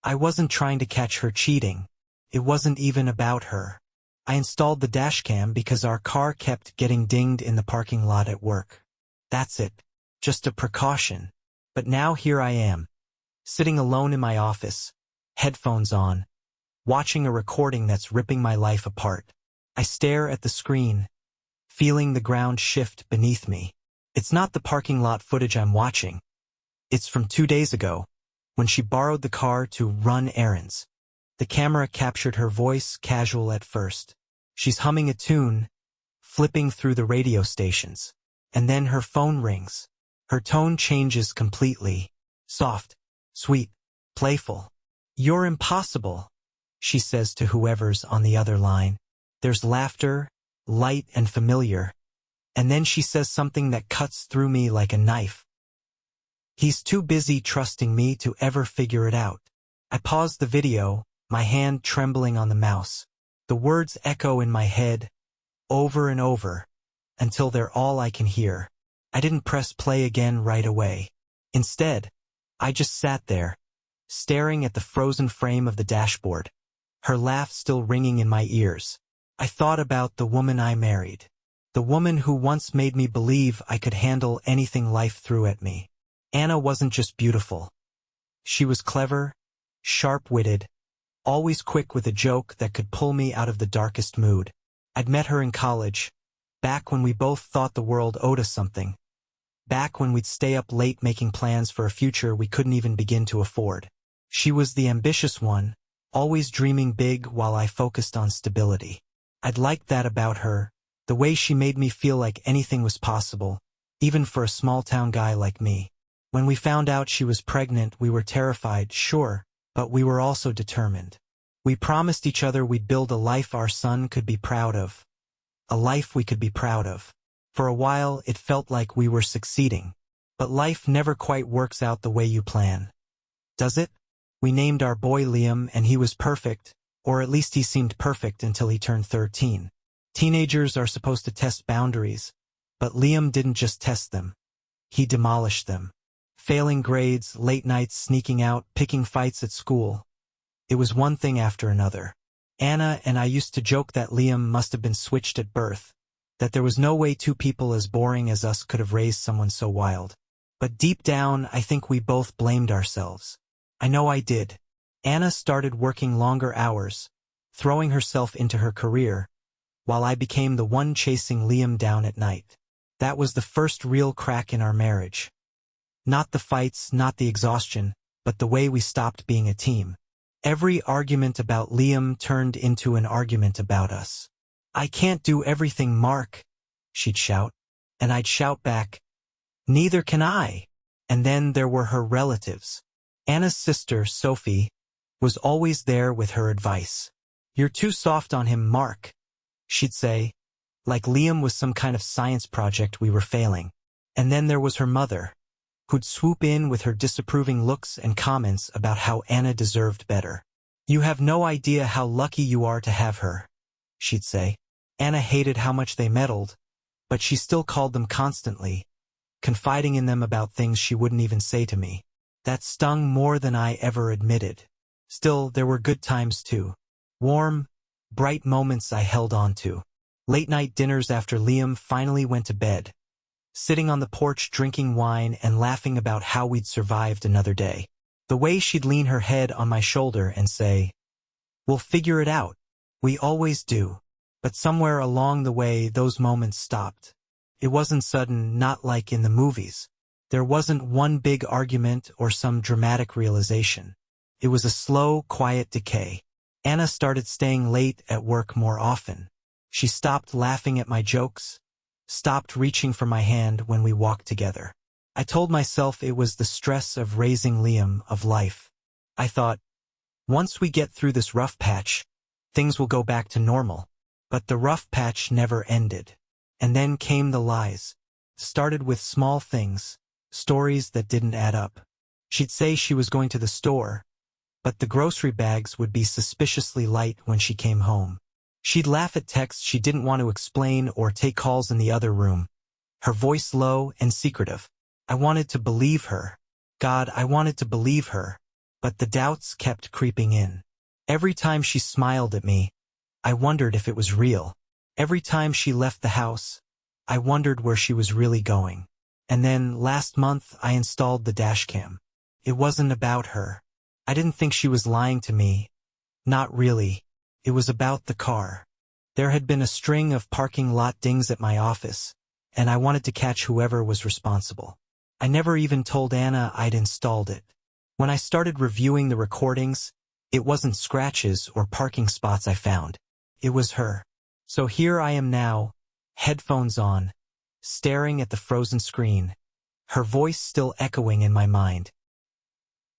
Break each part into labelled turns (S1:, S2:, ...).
S1: I wasn't trying to catch her cheating. It wasn't even about her. I installed the dashcam because our car kept getting dinged in the parking lot at work. That's it. Just a precaution. But now here I am, sitting alone in my office, headphones on, watching a recording that's ripping my life apart. I stare at the screen, feeling the ground shift beneath me. It's not the parking lot footage I'm watching. It's from 2 days ago, when she borrowed the car to run errands. The camera captured her voice, casual at first. She's humming a tune, flipping through the radio stations. And then her phone rings. Her tone changes completely. Soft, sweet, playful. "You're impossible," she says to whoever's on the other line. There's laughter, light and familiar. And then she says something that cuts through me like a knife. "He's too busy trusting me to ever figure it out." I pause the video, my hand trembling on the mouse. The words echo in my head, over and over, until they're all I can hear. I didn't press play again right away. Instead, I just sat there, staring at the frozen frame of the dashboard, her laugh still ringing in my ears. I thought about the woman I married, the woman who once made me believe I could handle anything life threw at me. Anna wasn't just beautiful. She was clever, sharp-witted, always quick with a joke that could pull me out of the darkest mood. I'd met her in college, back when we both thought the world owed us something. Back when we'd stay up late making plans for a future we couldn't even begin to afford. She was the ambitious one, always dreaming big while I focused on stability. I'd liked that about her, the way she made me feel like anything was possible, even for a small-town guy like me. When we found out she was pregnant, we were terrified, sure, but we were also determined. We promised each other we'd build a life our son could be proud of. A life we could be proud of. For a while, it felt like we were succeeding. But life never quite works out the way you plan. Does it? We named our boy Liam, and he was perfect, or at least he seemed perfect until he turned 13. Teenagers are supposed to test boundaries, but Liam didn't just test them. He demolished them. Failing grades, late nights sneaking out, picking fights at school. It was one thing after another. Anna and I used to joke that Liam must have been switched at birth, that there was no way two people as boring as us could have raised someone so wild. But deep down, I think we both blamed ourselves. I know I did. Anna started working longer hours, throwing herself into her career, while I became the one chasing Liam down at night. That was the first real crack in our marriage. Not the fights, not the exhaustion, but the way we stopped being a team. Every argument about Liam turned into an argument about us. "I can't do everything, Mark," she'd shout. And I'd shout back, "Neither can I." And then there were her relatives. Anna's sister, Sophie, was always there with her advice. "You're too soft on him, Mark," she'd say, like Liam was some kind of science project we were failing. And then there was her mother, who'd swoop in with her disapproving looks and comments about how Anna deserved better. "You have no idea how lucky you are to have her," she'd say. Anna hated how much they meddled, but she still called them constantly, confiding in them about things she wouldn't even say to me. That stung more than I ever admitted. Still, there were good times too. Warm, bright moments I held on to. Late-night dinners after Liam finally went to bed. Sitting on the porch drinking wine and laughing about how we'd survived another day. The way she'd lean her head on my shoulder and say, "We'll figure it out. We always do." But somewhere along the way, those moments stopped. It wasn't sudden, not like in the movies. There wasn't one big argument or some dramatic realization. It was a slow, quiet decay. Anna started staying late at work more often. She stopped laughing at my jokes, stopped reaching for my hand when we walked together. I told myself it was the stress of raising Liam, of life. I thought, once we get through this rough patch, things will go back to normal. But the rough patch never ended. And then came the lies. Started with small things, stories that didn't add up. She'd say she was going to the store, but the grocery bags would be suspiciously light when she came home. She'd laugh at texts she didn't want to explain or take calls in the other room, her voice low and secretive. I wanted to believe her. God, I wanted to believe her. But the doubts kept creeping in. Every time she smiled at me, I wondered if it was real. Every time she left the house, I wondered where she was really going. And then, last month, I installed the dashcam. It wasn't about her. I didn't think she was lying to me. Not really. It was about the car. There had been a string of parking lot dings at my office, and I wanted to catch whoever was responsible. I never even told Anna I'd installed it. When I started reviewing the recordings, it wasn't scratches or parking spots I found. It was her. So here I am now, headphones on, staring at the frozen screen, her voice still echoing in my mind.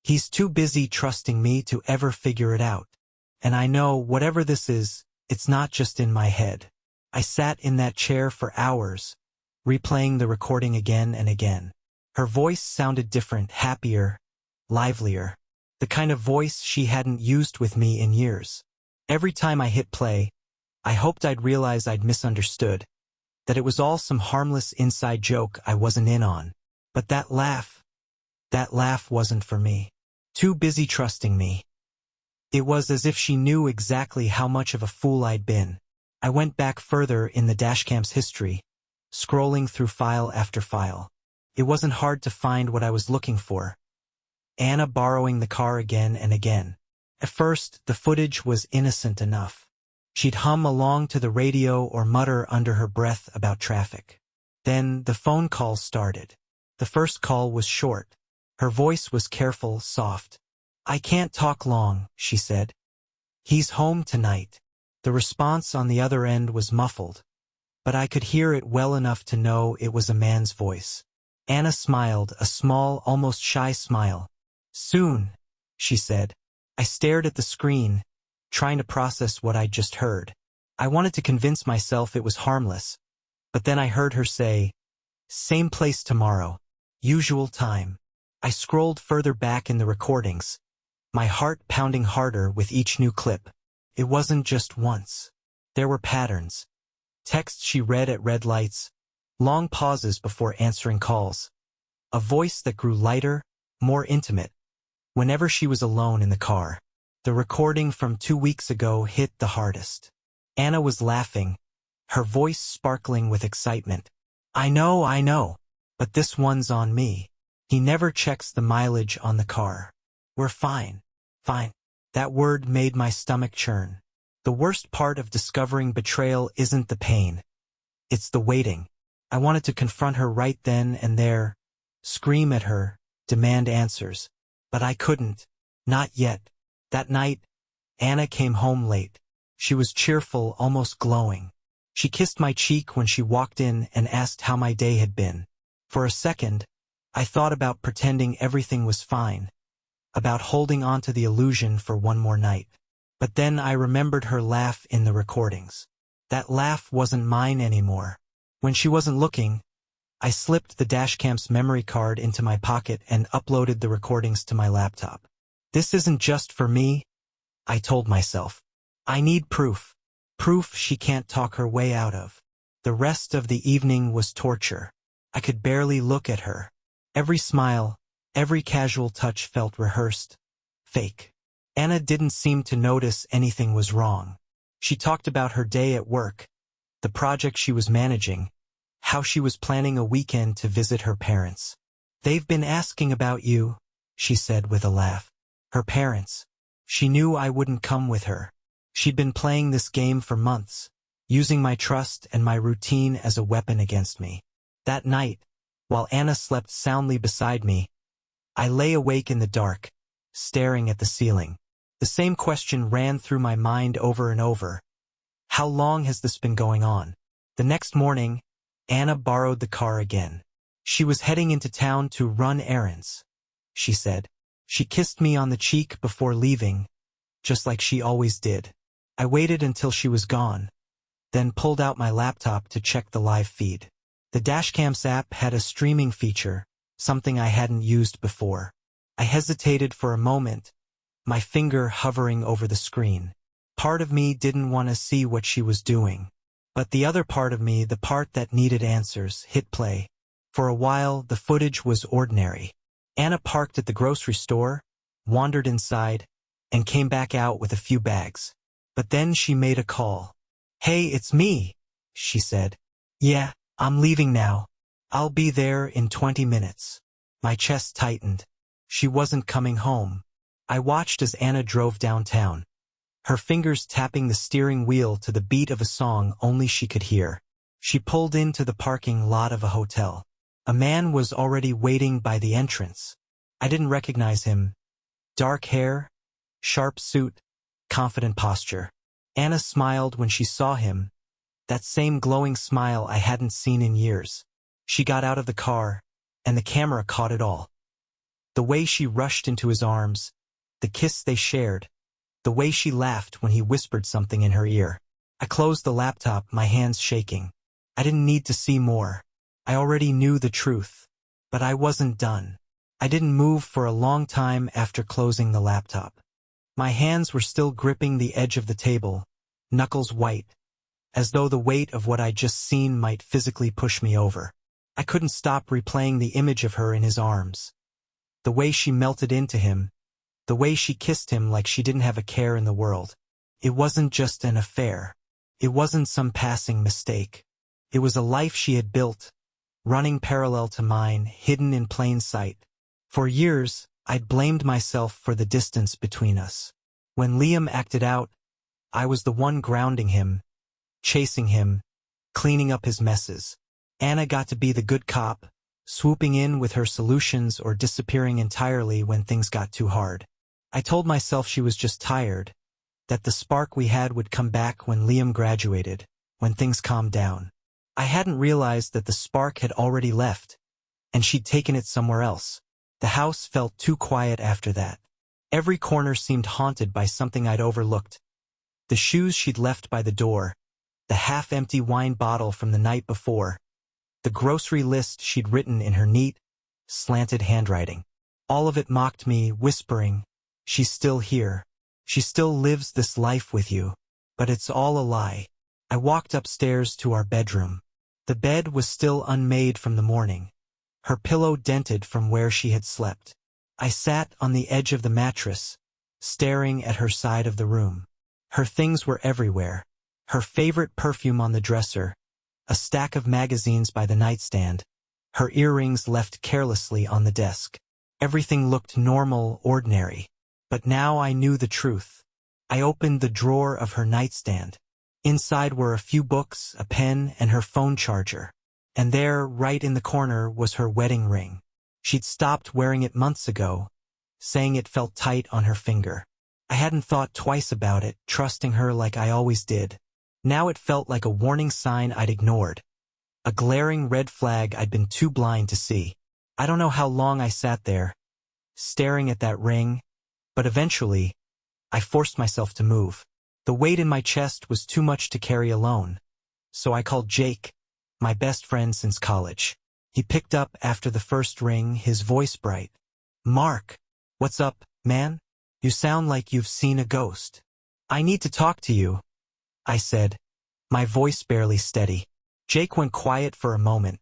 S1: He's too busy trusting me to ever figure it out. And I know, whatever this is, it's not just in my head. I sat in that chair for hours, replaying the recording again and again. Her voice sounded different, happier, livelier. The kind of voice she hadn't used with me in years. Every time I hit play, I hoped I'd realize I'd misunderstood, that it was all some harmless inside joke I wasn't in on. But that laugh wasn't for me. Too busy trusting me. It was as if she knew exactly how much of a fool I'd been. I went back further in the dashcam's history, scrolling through file after file. It wasn't hard to find what I was looking for. Anna borrowing the car again and again. At first, the footage was innocent enough. She'd hum along to the radio or mutter under her breath about traffic. Then the phone calls started. The first call was short. Her voice was careful, soft. "I can't talk long," she said. "He's home tonight." The response on the other end was muffled, but I could hear it well enough to know it was a man's voice. Anna smiled, a small, almost shy smile. "Soon," she said. I stared at the screen, trying to process what I'd just heard. I wanted to convince myself it was harmless, but then I heard her say, "Same place tomorrow. Usual time." I scrolled further back in the recordings, my heart pounding harder with each new clip. It wasn't just once. There were patterns. Texts she read at red lights, long pauses before answering calls. A voice that grew lighter, more intimate, whenever she was alone in the car. The recording from 2 weeks ago hit the hardest. Anna was laughing, her voice sparkling with excitement. I know, but this one's on me. He never checks the mileage on the car. We're fine. Fine." That word made my stomach churn. The worst part of discovering betrayal isn't the pain. It's the waiting. I wanted to confront her right then and there, scream at her, demand answers. But I couldn't. Not yet. That night, Anna came home late. She was cheerful, almost glowing. She kissed my cheek when she walked in and asked how my day had been. For a second, I thought about pretending everything was fine, about holding on to the illusion for one more night. But then I remembered her laugh in the recordings. That laugh wasn't mine anymore. When she wasn't looking, I slipped the dashcam's memory card into my pocket and uploaded the recordings to my laptop. This isn't just for me, I told myself. I need proof. Proof she can't talk her way out of. The rest of the evening was torture. I could barely look at her. Every smile, every casual touch felt rehearsed, fake. Anna didn't seem to notice anything was wrong. She talked about her day at work, the project she was managing, how she was planning a weekend to visit her parents. "They've been asking about you," she said with a laugh. Her parents. She knew I wouldn't come with her. She'd been playing this game for months, using my trust and my routine as a weapon against me. That night, while Anna slept soundly beside me, I lay awake in the dark, staring at the ceiling. The same question ran through my mind over and over. How long has this been going on? The next morning, Anna borrowed the car again. She was heading into town to run errands, she said. She kissed me on the cheek before leaving, just like she always did. I waited until she was gone, then pulled out my laptop to check the live feed. The Dashcam's app had a streaming feature, something I hadn't used before. I hesitated for a moment, my finger hovering over the screen. Part of me didn't want to see what she was doing. But the other part of me, the part that needed answers, hit play. For a while, the footage was ordinary. Anna parked at the grocery store, wandered inside, and came back out with a few bags. But then she made a call. "Hey, it's me," she said. "Yeah, I'm leaving now. I'll be there in 20 minutes. My chest tightened. She wasn't coming home. I watched as Anna drove downtown, her fingers tapping the steering wheel to the beat of a song only she could hear. She pulled into the parking lot of a hotel. A man was already waiting by the entrance. I didn't recognize him. Dark hair, sharp suit, confident posture. Anna smiled when she saw him, that same glowing smile I hadn't seen in years. She got out of the car, and the camera caught it all. The way she rushed into his arms, the kiss they shared, the way she laughed when he whispered something in her ear. I closed the laptop, my hands shaking. I didn't need to see more. I already knew the truth. But I wasn't done. I didn't move for a long time after closing the laptop. My hands were still gripping the edge of the table, knuckles white, as though the weight of what I'd just seen might physically push me over. I couldn't stop replaying the image of her in his arms. The way she melted into him, the way she kissed him like she didn't have a care in the world. It wasn't just an affair. It wasn't some passing mistake. It was a life she had built, running parallel to mine, hidden in plain sight. For years, I'd blamed myself for the distance between us. When Liam acted out, I was the one grounding him, chasing him, cleaning up his messes. Anna got to be the good cop, swooping in with her solutions or disappearing entirely when things got too hard. I told myself she was just tired, that the spark we had would come back when Liam graduated, when things calmed down. I hadn't realized that the spark had already left, and she'd taken it somewhere else. The house felt too quiet after that. Every corner seemed haunted by something I'd overlooked. The shoes she'd left by the door, the half-empty wine bottle from the night before, the grocery list she'd written in her neat, slanted handwriting. All of it mocked me, whispering, "She's still here. She still lives this life with you." But it's all a lie. I walked upstairs to our bedroom. The bed was still unmade from the morning, her pillow dented from where she had slept. I sat on the edge of the mattress, staring at her side of the room. Her things were everywhere. Her favorite perfume on the dresser, a stack of magazines by the nightstand, her earrings left carelessly on the desk. Everything looked normal, ordinary. But now I knew the truth. I opened the drawer of her nightstand. Inside were a few books, a pen, and her phone charger. And there, right in the corner, was her wedding ring. She'd stopped wearing it months ago, saying it felt tight on her finger. I hadn't thought twice about it, trusting her like I always did. Now it felt like a warning sign I'd ignored. A glaring red flag I'd been too blind to see. I don't know how long I sat there, staring at that ring, but eventually, I forced myself to move. The weight in my chest was too much to carry alone. So I called Jake, my best friend since college. He picked up after the first ring, his voice bright. "Mark, what's up, man? You sound like you've seen a ghost." "I need to talk to you," I said, my voice barely steady. Jake went quiet for a moment,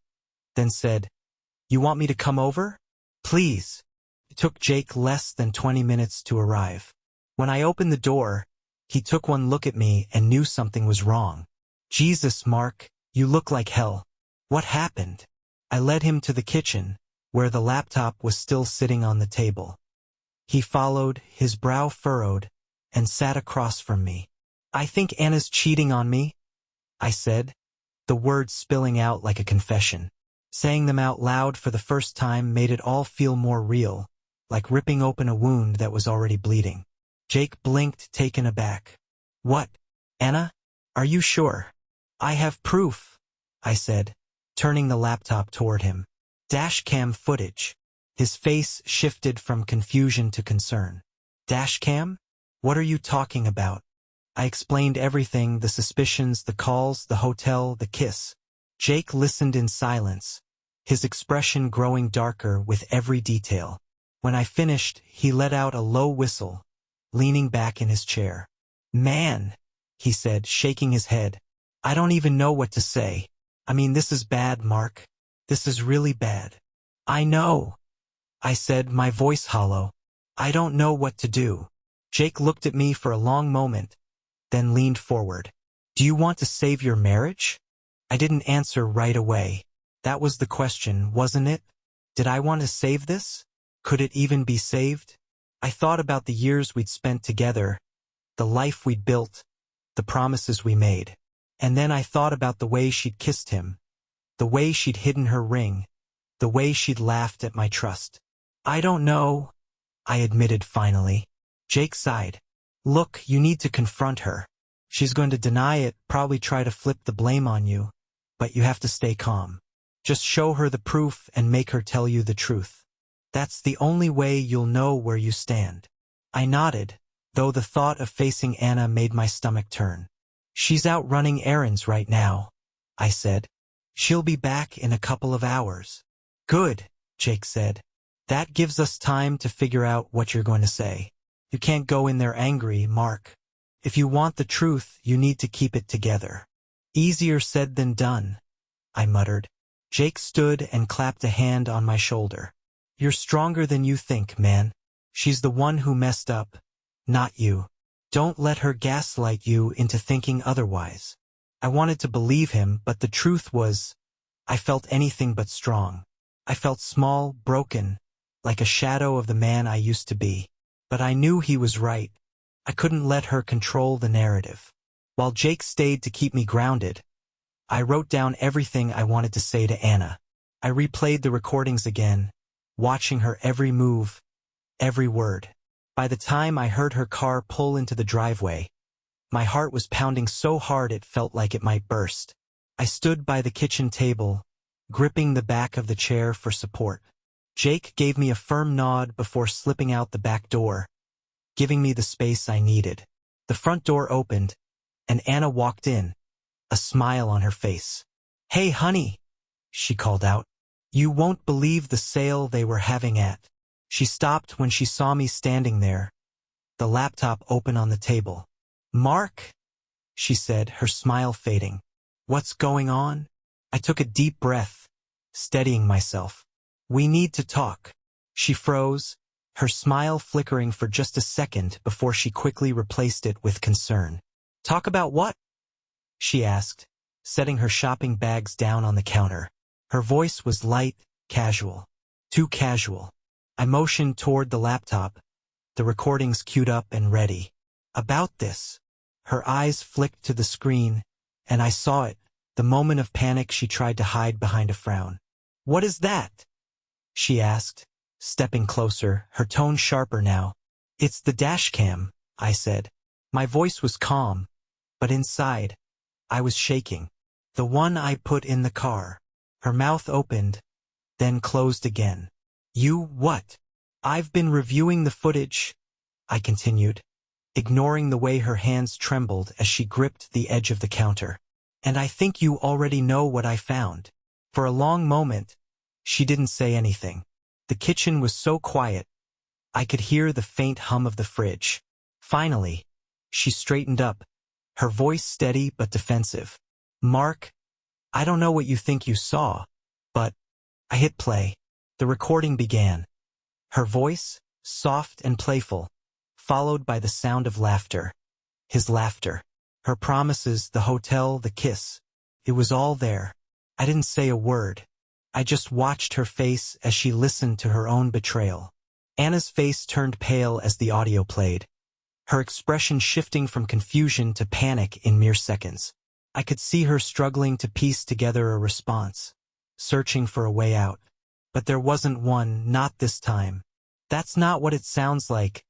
S1: then said, "You want me to come over? Please." It took Jake less than 20 minutes to arrive. When I opened the door, he took one look at me and knew something was wrong. "Jesus, Mark, you look like hell. What happened?" I led him to the kitchen, where the laptop was still sitting on the table. He followed, his brow furrowed, and sat across from me. "I think Anna's cheating on me," I said, the words spilling out like a confession. Saying them out loud for the first time made it all feel more real, like ripping open a wound that was already bleeding. Jake blinked, taken aback. "What? Anna? Are you sure?" "I have proof," I said, turning the laptop toward him. "Dashcam footage." His face shifted from confusion to concern. "Dashcam? What are you talking about?" I explained everything, the suspicions, the calls, the hotel, the kiss. Jake listened in silence, his expression growing darker with every detail. When I finished, he let out a low whistle, leaning back in his chair. "Man," he said, shaking his head. "I don't even know what to say. I mean, this is bad, Mark. This is really bad." "I know," I said, my voice hollow. I don't know what to do. Jake looked at me for a long moment, then leaned forward. Do you want to save your marriage? I didn't answer right away. That was the question, wasn't it? Did I want to save this? Could it even be saved? I thought about the years we'd spent together, the life we'd built, the promises we made. And then I thought about the way she'd kissed him, the way she'd hidden her ring, the way she'd laughed at my trust. I don't know, I admitted finally. Jake sighed. Look, you need to confront her. She's going to deny it, probably try to flip the blame on you, but you have to stay calm. Just show her the proof and make her tell you the truth. That's the only way you'll know where you stand. I nodded, though the thought of facing Anna made my stomach turn. She's out running errands right now, I said. She'll be back in a couple of hours. Good, Jake said. That gives us time to figure out what you're going to say. You can't go in there angry, Mark. If you want the truth, you need to keep it together. Easier said than done, I muttered. Jake stood and clapped a hand on my shoulder. You're stronger than you think, man. She's the one who messed up, not you. Don't let her gaslight you into thinking otherwise. I wanted to believe him, but the truth was, I felt anything but strong. I felt small, broken, like a shadow of the man I used to be. But I knew he was right. I couldn't let her control the narrative. While Jake stayed to keep me grounded, I wrote down everything I wanted to say to Anna. I replayed the recordings again, watching her every move, every word. By the time I heard her car pull into the driveway, my heart was pounding so hard it felt like it might burst. I stood by the kitchen table, gripping the back of the chair for support. Jake gave me a firm nod before slipping out the back door, giving me the space I needed. The front door opened, and Anna walked in, a smile on her face. Hey, honey, she called out. You won't believe the sale they were having at. She stopped when she saw me standing there, the laptop open on the table. Mark, she said, her smile fading. What's going on? I took a deep breath, steadying myself. We need to talk. She froze, her smile flickering for just a second before she quickly replaced it with concern. Talk about what? She asked, setting her shopping bags down on the counter. Her voice was light, casual. Too casual. I motioned toward the laptop, the recordings queued up and ready. About this. Her eyes flicked to the screen, and I saw it, the moment of panic she tried to hide behind a frown. What is that? She asked, stepping closer, her tone sharper now. It's the dashcam, I said. My voice was calm, but inside, I was shaking. The one I put in the car. Her mouth opened, then closed again. You what? I've been reviewing the footage, I continued, ignoring the way her hands trembled as she gripped the edge of the counter. And I think you already know what I found. For a long moment, she didn't say anything. The kitchen was so quiet, I could hear the faint hum of the fridge. Finally, she straightened up, her voice steady but defensive. Mark, I don't know what you think you saw, but I hit play. The recording began. Her voice, soft and playful, followed by the sound of laughter. His laughter. Her promises, the hotel, the kiss. It was all there. I didn't say a word. I just watched her face as she listened to her own betrayal. Anna's face turned pale as the audio played, her expression shifting from confusion to panic in mere seconds. I could see her struggling to piece together a response, searching for a way out. But there wasn't one, not this time. That's not what it sounds like,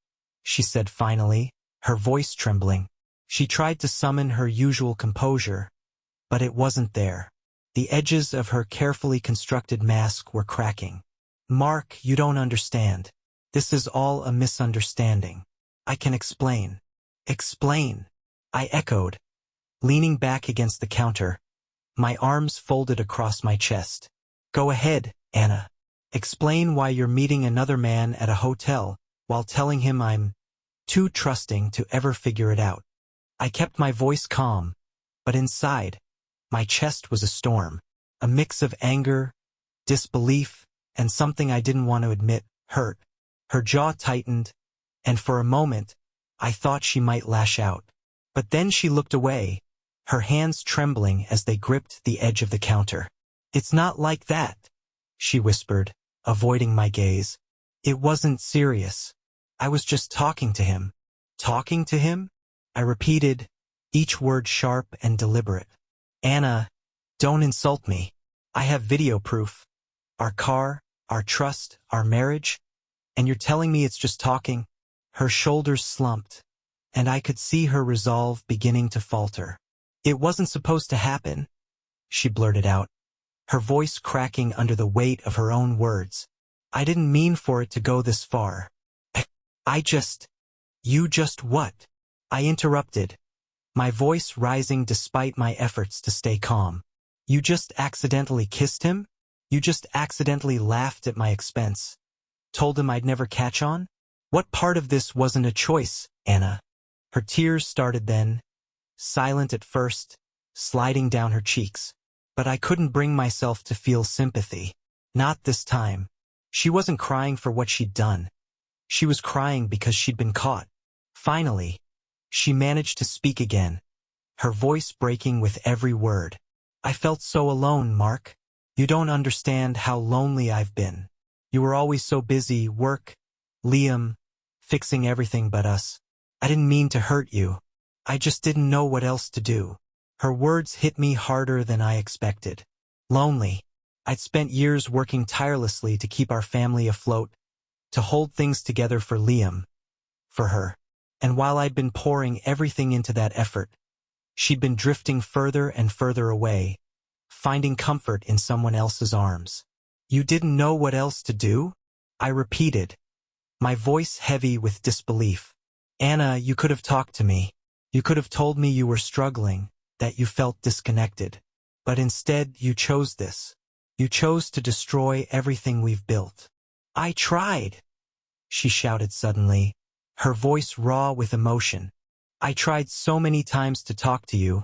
S1: she said finally, her voice trembling. She tried to summon her usual composure, but it wasn't there. The edges of her carefully constructed mask were cracking. Mark, you don't understand. This is all a misunderstanding. I can explain. Explain, I echoed, leaning back against the counter, my arms folded across my chest. Go ahead, Anna. Explain why you're meeting another man at a hotel while telling him I'm too trusting to ever figure it out. I kept my voice calm, but inside, my chest was a storm, a mix of anger, disbelief, and something I didn't want to admit, hurt. Her jaw tightened, and for a moment, I thought she might lash out. But then she looked away, her hands trembling as they gripped the edge of the counter. "It's not like that," she whispered, avoiding my gaze. "It wasn't serious. I was just talking to him." "Talking to him?" I repeated, each word sharp and deliberate. "Anna, don't insult me. I have video proof. Our car, our trust, our marriage. And you're telling me it's just talking?" Her shoulders slumped, and I could see her resolve beginning to falter. "It wasn't supposed to happen," she blurted out, her voice cracking under the weight of her own words. "I didn't mean for it to go this far. You just what?" I interrupted, my voice rising despite my efforts to stay calm. "You just accidentally kissed him? You just accidentally laughed at my expense? Told him I'd never catch on? What part of this wasn't a choice, Anna?" Her tears started then, silent at first, sliding down her cheeks. But I couldn't bring myself to feel sympathy. Not this time. She wasn't crying for what she'd done. She was crying because she'd been caught. Finally, she managed to speak again, her voice breaking with every word. "I felt so alone, Mark. You don't understand how lonely I've been. You were always so busy, work, Liam, fixing everything but us. I didn't mean to hurt you. I just didn't know what else to do." Her words hit me harder than I expected. Lonely. I'd spent years working tirelessly to keep our family afloat, to hold things together for Liam, for her. And while I'd been pouring everything into that effort, she'd been drifting further and further away, finding comfort in someone else's arms. "You didn't know what else to do?" I repeated, my voice heavy with disbelief. "Anna, you could have talked to me. You could have told me you were struggling, that you felt disconnected. But instead, you chose this. You chose to destroy everything we've built." "I tried," she shouted suddenly, her voice raw with emotion. "I tried so many times to talk to you,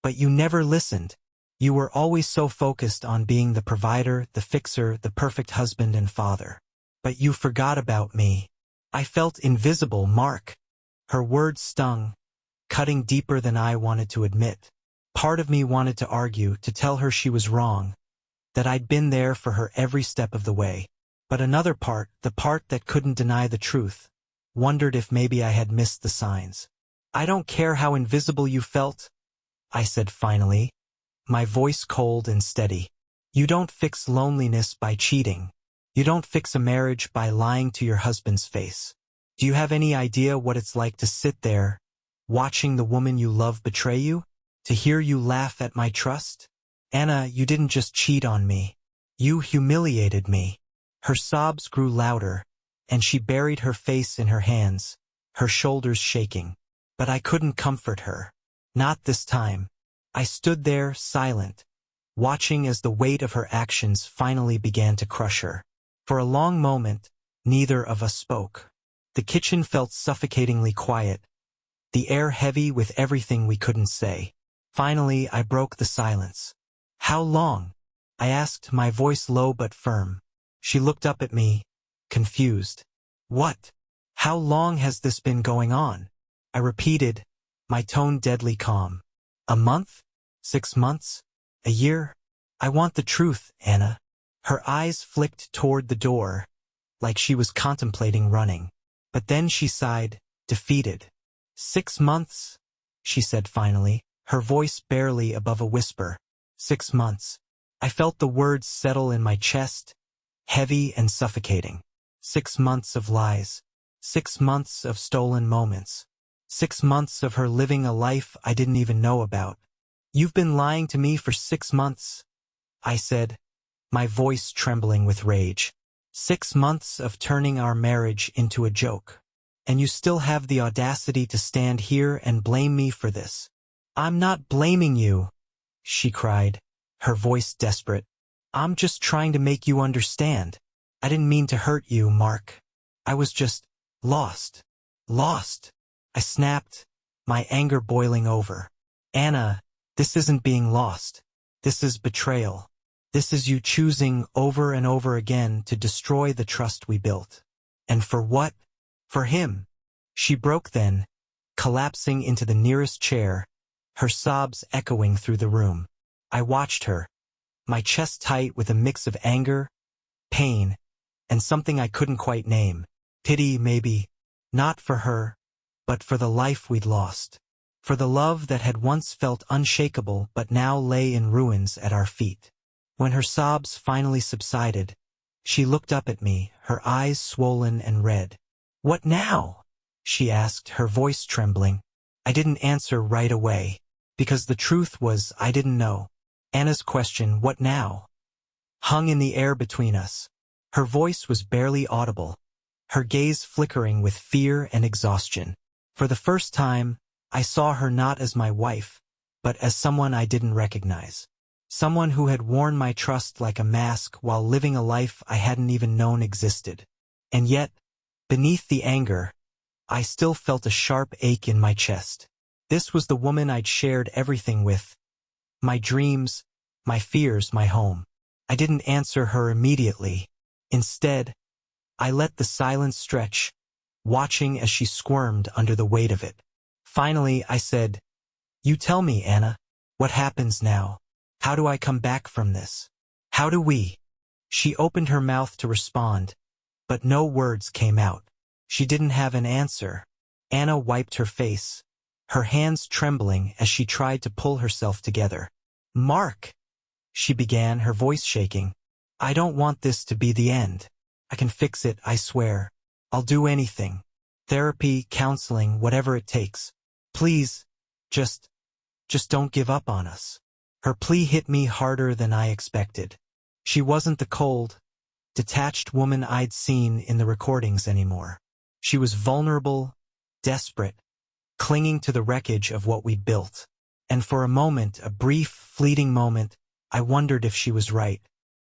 S1: but you never listened. You were always so focused on being the provider, the fixer, the perfect husband and father. But you forgot about me. I felt invisible, Mark." Her words stung, cutting deeper than I wanted to admit. Part of me wanted to argue, to tell her she was wrong, that I'd been there for her every step of the way. But another part, the part that couldn't deny the truth, wondered if maybe I had missed the signs. "I don't care how invisible you felt," I said finally, my voice cold and steady. "You don't fix loneliness by cheating. You don't fix a marriage by lying to your husband's face. Do you have any idea what it's like to sit there, watching the woman you love betray you? To hear you laugh at my trust? Anna, you didn't just cheat on me. You humiliated me." Her sobs grew louder, and she buried her face in her hands, her shoulders shaking. But I couldn't comfort her. Not this time. I stood there, silent, watching as the weight of her actions finally began to crush her. For a long moment, neither of us spoke. The kitchen felt suffocatingly quiet, the air heavy with everything we couldn't say. Finally, I broke the silence. "How long?" I asked, my voice low but firm. She looked up at me, confused. "What? How long has this been going on?" I repeated, my tone deadly calm. "A month? 6 months? A year? I want the truth, Anna." Her eyes flicked toward the door, like she was contemplating running. But then she sighed, defeated. 6 months, she said finally, her voice barely above a whisper. 6 months. I felt the words settle in my chest, heavy and suffocating. 6 months of lies. 6 months of stolen moments. 6 months of her living a life I didn't even know about. "You've been lying to me for 6 months," I said, my voice trembling with rage. 6 months of turning our marriage into a joke. And you still have the audacity to stand here and blame me for this. "I'm not blaming you," she cried, her voice desperate. "I'm just trying to make you understand. I didn't mean to hurt you, Mark. I was just lost. Lost." I snapped, my anger boiling over. "Anna, this isn't being lost. This is betrayal. This is you choosing over and over again to destroy the trust we built. And for what? For him. She broke then, collapsing into the nearest chair, her sobs echoing through the room. I watched her, my chest tight with a mix of anger, pain, and something I couldn't quite name. Pity, maybe. Not for her, but for the life we'd lost. For the love that had once felt unshakable but now lay in ruins at our feet. When her sobs finally subsided, she looked up at me, her eyes swollen and red. "What now?" she asked, her voice trembling. I didn't answer right away, because the truth was I didn't know. Anna's question, "What now?" hung in the air between us. Her voice was barely audible, her gaze flickering with fear and exhaustion. For the first time, I saw her not as my wife, but as someone I didn't recognize. Someone who had worn my trust like a mask while living a life I hadn't even known existed. And yet, beneath the anger, I still felt a sharp ache in my chest. This was the woman I'd shared everything with. My dreams, my fears, my home. I didn't answer her immediately. Instead, I let the silence stretch, watching as she squirmed under the weight of it. Finally, I said, "You tell me, Anna, what happens now? How do I come back from this? How do we?" She opened her mouth to respond, but no words came out. She didn't have an answer. Anna wiped her face, her hands trembling as she tried to pull herself together. "Mark," she began, her voice shaking. "I don't want this to be the end. I can fix it, I swear. I'll do anything. Therapy, counseling, whatever it takes. Please, just don't give up on us." Her plea hit me harder than I expected. She wasn't the cold, detached woman I'd seen in the recordings anymore. She was vulnerable, desperate, clinging to the wreckage of what we'd built. And for a moment, a brief, fleeting moment, I wondered if she was right,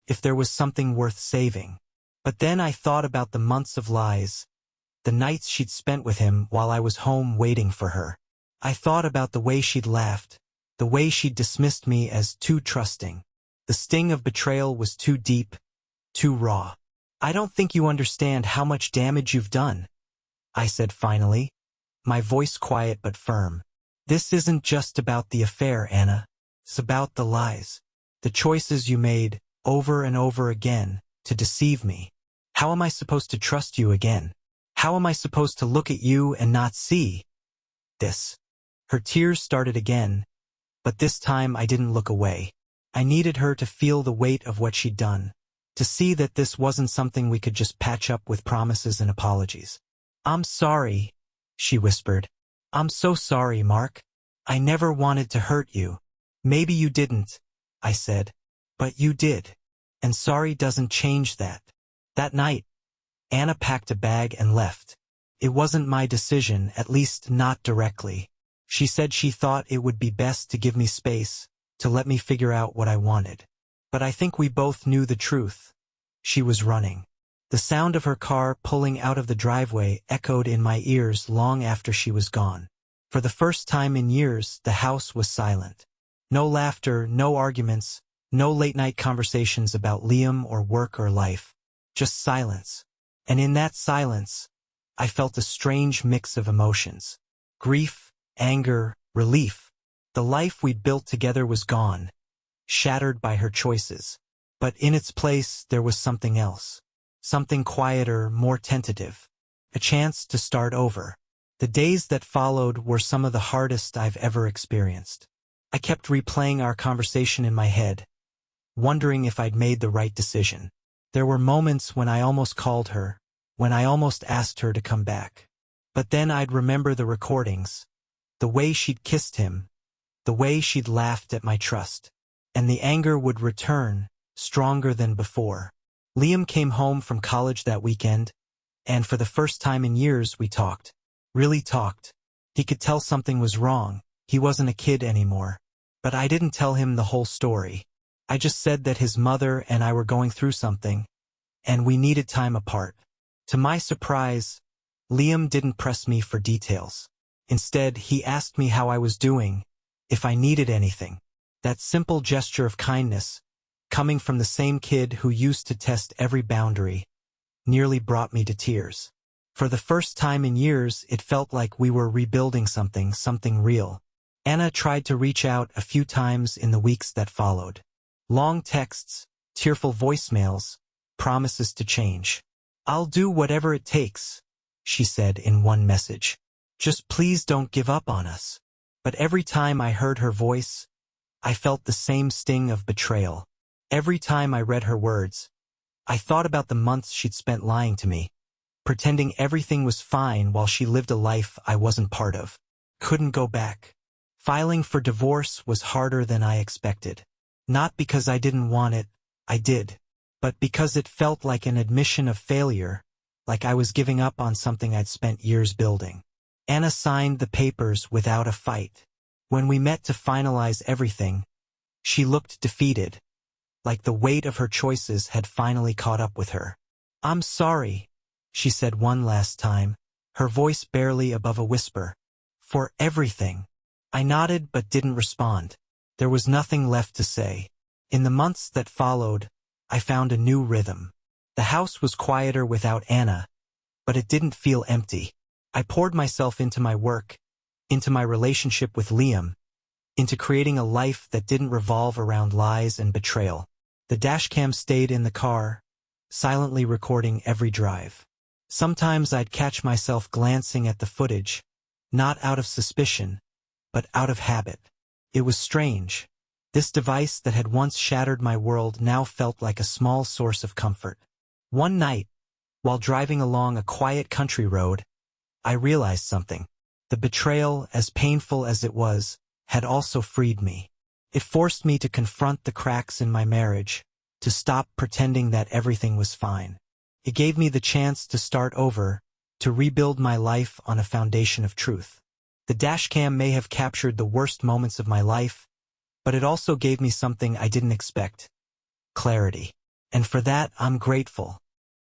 S1: if there was something worth saving. But then I thought about the months of lies, the nights she'd spent with him while I was home waiting for her. I thought about the way she'd laughed, the way she'd dismissed me as too trusting. The sting of betrayal was too deep, too raw. "I don't think you understand how much damage you've done," I said finally, my voice quiet but firm. "This isn't just about the affair, Anna. It's about the lies, the choices you made over and over again to deceive me. How am I supposed to trust you again? How am I supposed to look at you and not see this?" Her tears started again, but this time I didn't look away. I needed her to feel the weight of what she'd done, to see that this wasn't something we could just patch up with promises and apologies. "I'm sorry," she whispered. "I'm so sorry, Mark. I never wanted to hurt you." "Maybe you didn't," I said, "but you did. And sorry doesn't change that." That night, Anna packed a bag and left. It wasn't my decision, at least not directly. She said she thought it would be best to give me space, to let me figure out what I wanted. But I think we both knew the truth. She was running. The sound of her car pulling out of the driveway echoed in my ears long after she was gone. For the first time in years, the house was silent. No laughter, no arguments, no late-night conversations about Liam or work or life. Just silence. And in that silence, I felt a strange mix of emotions. Grief, anger, relief. The life we'd built together was gone, shattered by her choices. But in its place, there was something else. Something quieter, more tentative. A chance to start over. The days that followed were some of the hardest I've ever experienced. I kept replaying our conversation in my head, wondering if I'd made the right decision. There were moments when I almost called her, when I almost asked her to come back. But then I'd remember the recordings, the way she'd kissed him, the way she'd laughed at my trust. And the anger would return, stronger than before. Liam came home from college that weekend, and for the first time in years we talked. Really talked. He could tell something was wrong. He wasn't a kid anymore. But I didn't tell him the whole story. I just said that his mother and I were going through something, and we needed time apart. To my surprise, Liam didn't press me for details. Instead, he asked me how I was doing, if I needed anything. That simple gesture of kindness, coming from the same kid who used to test every boundary, nearly brought me to tears. For the first time in years, it felt like we were rebuilding something real. Anna tried to reach out a few times in the weeks that followed. Long texts, tearful voicemails, promises to change. "I'll do whatever it takes," she said in one message. "Just please don't give up on us." But every time I heard her voice, I felt the same sting of betrayal. Every time I read her words, I thought about the months she'd spent lying to me, pretending everything was fine while she lived a life I wasn't part of. Couldn't go back. Filing for divorce was harder than I expected. Not because I didn't want it, I did, but because it felt like an admission of failure, like I was giving up on something I'd spent years building. Anna signed the papers without a fight. When we met to finalize everything, she looked defeated, like the weight of her choices had finally caught up with her. "I'm sorry," she said one last time, her voice barely above a whisper. "For everything." I nodded but didn't respond. There was nothing left to say. In the months that followed, I found a new rhythm. The house was quieter without Anna, but it didn't feel empty. I poured myself into my work, into my relationship with Liam, into creating a life that didn't revolve around lies and betrayal. The dashcam stayed in the car, silently recording every drive. Sometimes I'd catch myself glancing at the footage, not out of suspicion, but out of habit. It was strange. This device that had once shattered my world now felt like a small source of comfort. One night, while driving along a quiet country road, I realized something. The betrayal, as painful as it was, had also freed me. It forced me to confront the cracks in my marriage, to stop pretending that everything was fine. It gave me the chance to start over, to rebuild my life on a foundation of truth. The dashcam may have captured the worst moments of my life, but it also gave me something I didn't expect: clarity. And for that, I'm grateful.